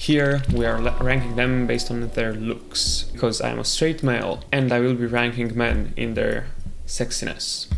Here we are ranking them based on their looks, because I am a straight male and I will be ranking men in their sexiness.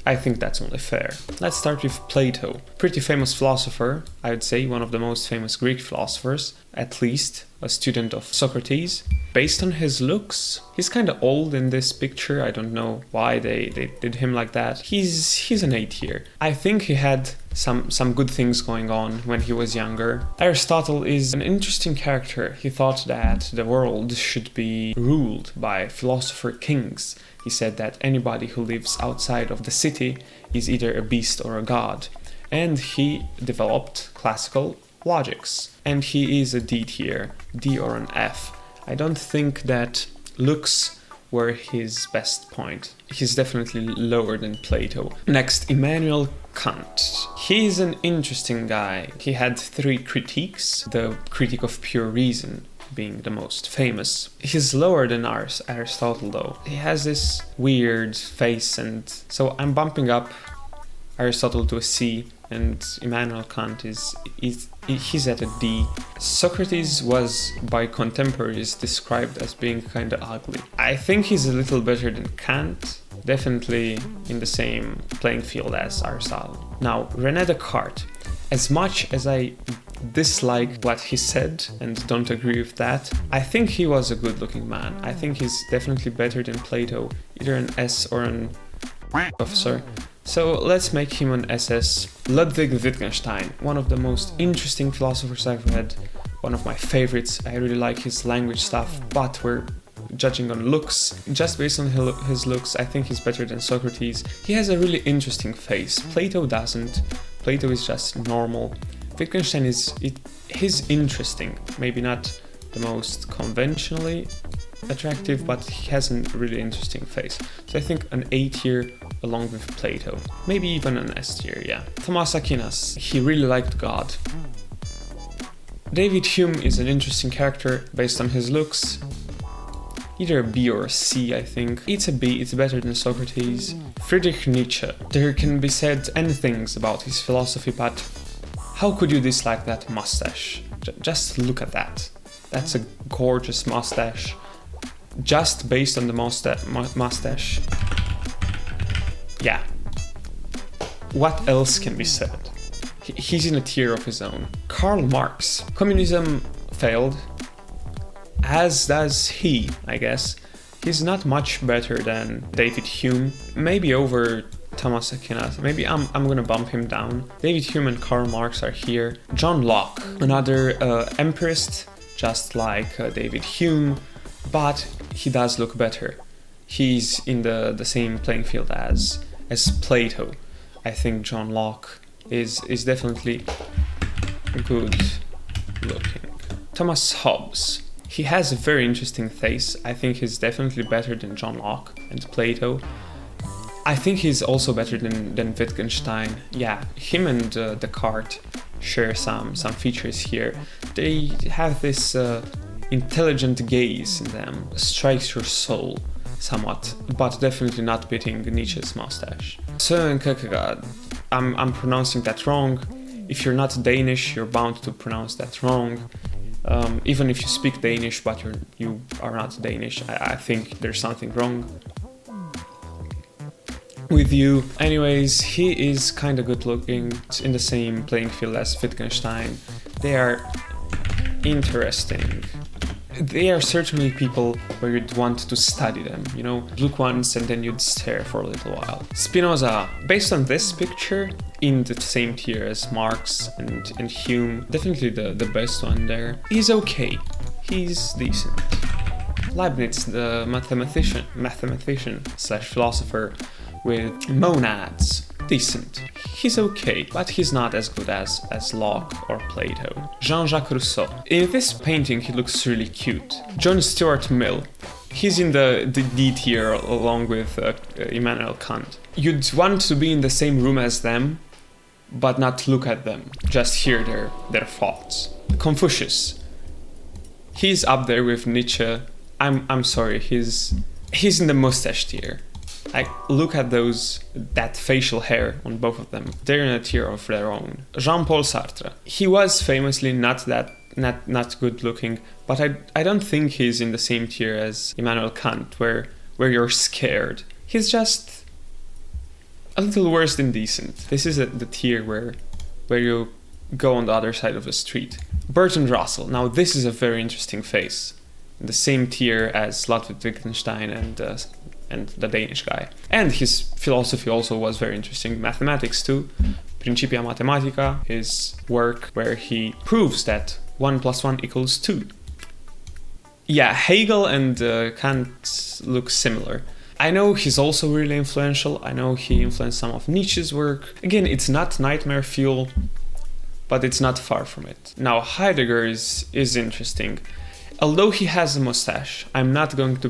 I think that's only fair. Let's start with Plato. Pretty famous philosopher, I would say one of the most famous Greek philosophers, at least a student of Socrates. Based on his looks, he's kind of old in this picture. I don't know why they did him like that. He's an 8 here. I think he had some good things going on when he was younger. Aristotle is an interesting character. He thought that the world should be ruled by philosopher kings. He said that anybody who lives outside of the city is either a beast or a god. And he developed classical logics. And he is a D tier, D or an F. I don't think that looks were his best point. He's definitely lower than Plato. Next, Immanuel Kant. He's an interesting guy. He had 3 critiques, the critique of pure reason being the most famous. He's lower than Aristotle though. He has this weird face, and so I'm bumping up Aristotle to a C, and Immanuel Kant he's at a D. Socrates was by contemporaries described as being kinda ugly. I think he's a little better than Kant, definitely in the same playing field as Aristotle. Now, René Descartes. As much as I dislike what he said and don't agree with that, I think he was a good looking man. I think he's definitely better than Plato, either an S or an officer. So let's make him an SS. Ludwig Wittgenstein, one of the most interesting philosophers I've read, one of my favorites. I really like his language stuff, but we're judging on looks. Just based on his looks, I think he's better than Socrates. He has a really interesting face. Plato doesn't. Plato is just normal. Wittgenstein he's interesting, maybe not the most conventionally attractive, but he has a really interesting face. So I think an A tier along with Plato. Maybe even an S tier, yeah. Thomas Aquinas, he really liked God. David Hume is an interesting character based on his looks. Either a B or a C, I think. It's a B, it's better than Socrates. Friedrich Nietzsche. There can be said any things about his philosophy, but how could you dislike that mustache? Just look at that. That's a gorgeous mustache. Just based on the mustache. Yeah. What else can be said? He's in a tier of his own. Karl Marx. Communism failed. As does he, I guess. He's not much better than David Hume. Maybe over Thomas Aquinas. Maybe I'm gonna bump him down. David Hume and Karl Marx are here. John Locke, another empirist, just like David Hume, but he does look better. He's in the same playing field as Plato. I think John Locke is definitely good looking. Thomas Hobbes. He has a very interesting face. I think he's definitely better than John Locke and Plato. I think he's also better than Wittgenstein. Yeah, him and Descartes share some features here. They have this intelligent gaze in them, strikes your soul somewhat, but definitely not beating Nietzsche's mustache. Søren Kierkegaard. I'm pronouncing that wrong. If you're not Danish, you're bound to pronounce that wrong. Even if you speak Danish, but you are not Danish, I think there's something wrong with you. Anyways, he is kind of good looking. It's in the same playing field as Wittgenstein. They are interesting. They are certainly people where you'd want to study them, you know? Look once and then you'd stare for a little while. Spinoza, based on this picture, in the same tier as Marx and Hume, definitely the best one there. He's okay. He's decent. Leibniz, the mathematician slash philosopher with monads. Decent. He's okay, but he's not as good as Locke or Plato. Jean-Jacques Rousseau. In this painting, he looks really cute. John Stuart Mill. He's in the D tier along with Immanuel Kant. You'd want to be in the same room as them, but not look at them, just hear their thoughts. Confucius. He's up there with Nietzsche. I'm sorry, he's in the mustache tier. Like, look at that facial hair on both of them. They're in a tier of their own. Jean-Paul Sartre. He was famously not that not good looking, but I don't think he's in the same tier as Immanuel Kant, where you're scared. He's just a little worse than decent. This is the tier where you go on the other side of the street. Bertrand Russell. Now this is a very interesting face. The same tier as Ludwig Wittgenstein and the Danish guy. And his philosophy also was very interesting. Mathematics too. Principia Mathematica, his work where he proves that 1 + 1 = 2. Yeah, Hegel and Kant look similar. I know he's also really influential. I know he influenced some of Nietzsche's work. Again, it's not nightmare fuel, but it's not far from it. Now, Heidegger is interesting. Although he has a mustache, I'm not going to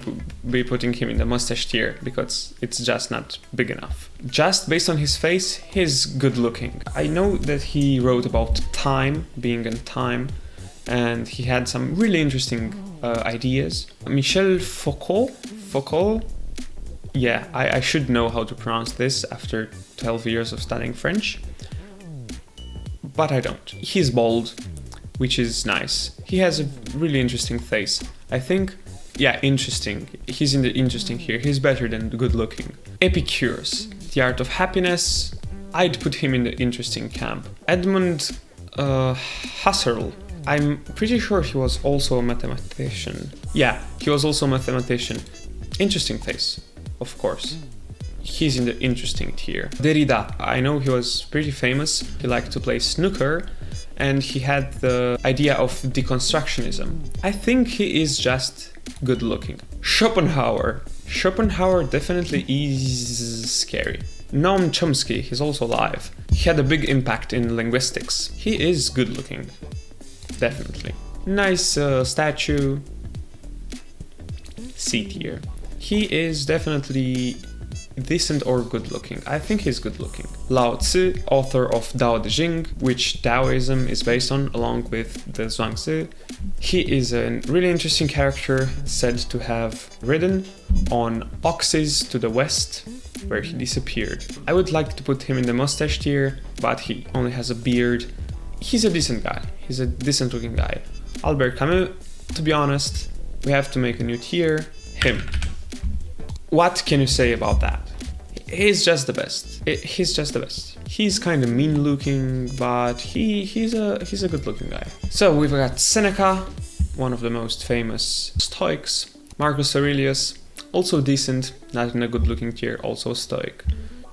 be putting him in the mustache tier because it's just not big enough. Just based on his face, he's good looking. I know that he wrote about time, being in time, and he had some really interesting ideas. Michel Foucault? Yeah, I should know how to pronounce this after 12 years of studying French, but I don't. He's bald, which is nice. He has a really interesting face. I think, yeah, interesting. He's in the interesting here. He's better than good looking. Epicurus, The Art of Happiness. I'd put him in the interesting camp. Edmund Husserl. I'm pretty sure he was also a mathematician. Yeah, he was also a mathematician. Interesting face, of course. He's in the interesting tier. Derrida. I know he was pretty famous. He liked to play snooker, and he had the idea of deconstructionism. I think he is just good looking. Schopenhauer definitely is scary. Noam Chomsky, he's also alive. He had a big impact in linguistics. He is good looking, definitely. Nice statue. C tier. He is definitely decent or good looking. I think he's good looking. Lao Tzu, author of Tao Te Ching, which Taoism is based on, along with the Zhuangzi. He is a really interesting character, said to have ridden on oxes to the west, where he disappeared. I would like to put him in the mustache tier, but he only has a beard. He's a decent guy. He's a decent looking guy. Albert Camus, to be honest, we have to make a new tier. Him. What can you say about that? He's just the best. He's just the best. He's kind of mean looking, but he's a good looking guy. So we've got Seneca, one of the most famous Stoics. Marcus Aurelius, also decent, not in a good looking tier, also Stoic.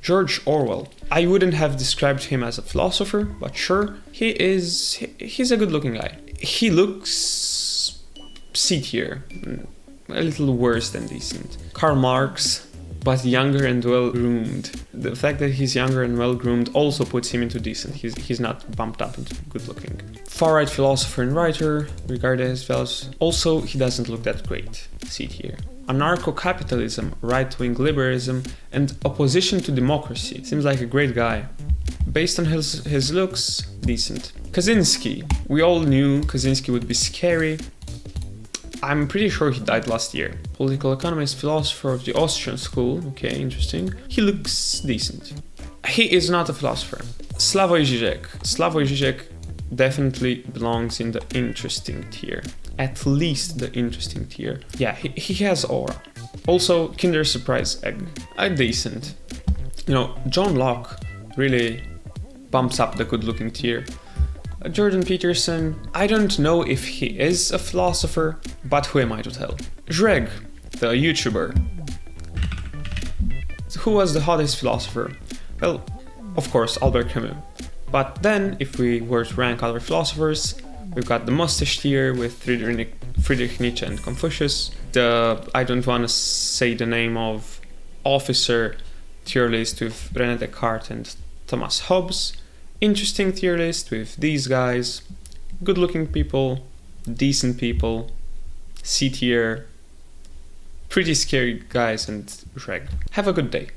George Orwell. I wouldn't have described him as a philosopher, but sure, he's a good looking guy. He looks C tier. A little worse than decent. Karl Marx, but younger and well-groomed. The fact that he's younger and well-groomed also puts him into decent. He's not bumped up into good-looking. Far-right philosopher and writer, regarded as philosopher. Also, he doesn't look that great. C tier. Anarcho-capitalism, right-wing liberalism, and opposition to democracy. Seems like a great guy. Based on his looks, decent. Kaczynski. We all knew Kaczynski would be scary. I'm pretty sure he died last year. Political economist, philosopher of the Austrian school. Okay, interesting. He looks decent. He is not a philosopher. Slavoj Žižek. Slavoj Žižek definitely belongs in the interesting tier. At least the interesting tier. Yeah, he has aura. Also, Kinder Surprise Egg. Decent. You know, John Locke really bumps up the good looking tier. Jordan Peterson, I don't know if he is a philosopher, but who am I to tell? Greg, the YouTuber. Who was the hottest philosopher? Well, of course, Albert Camus. But then, if we were to rank other philosophers, we've got the mustache tier with Friedrich Nietzsche and Confucius. I don't want to say the name of officer tier list with René Descartes and Thomas Hobbes. Interesting tier list with these guys, good looking people, decent people, C tier, pretty scary guys, and Greg. Have a good day.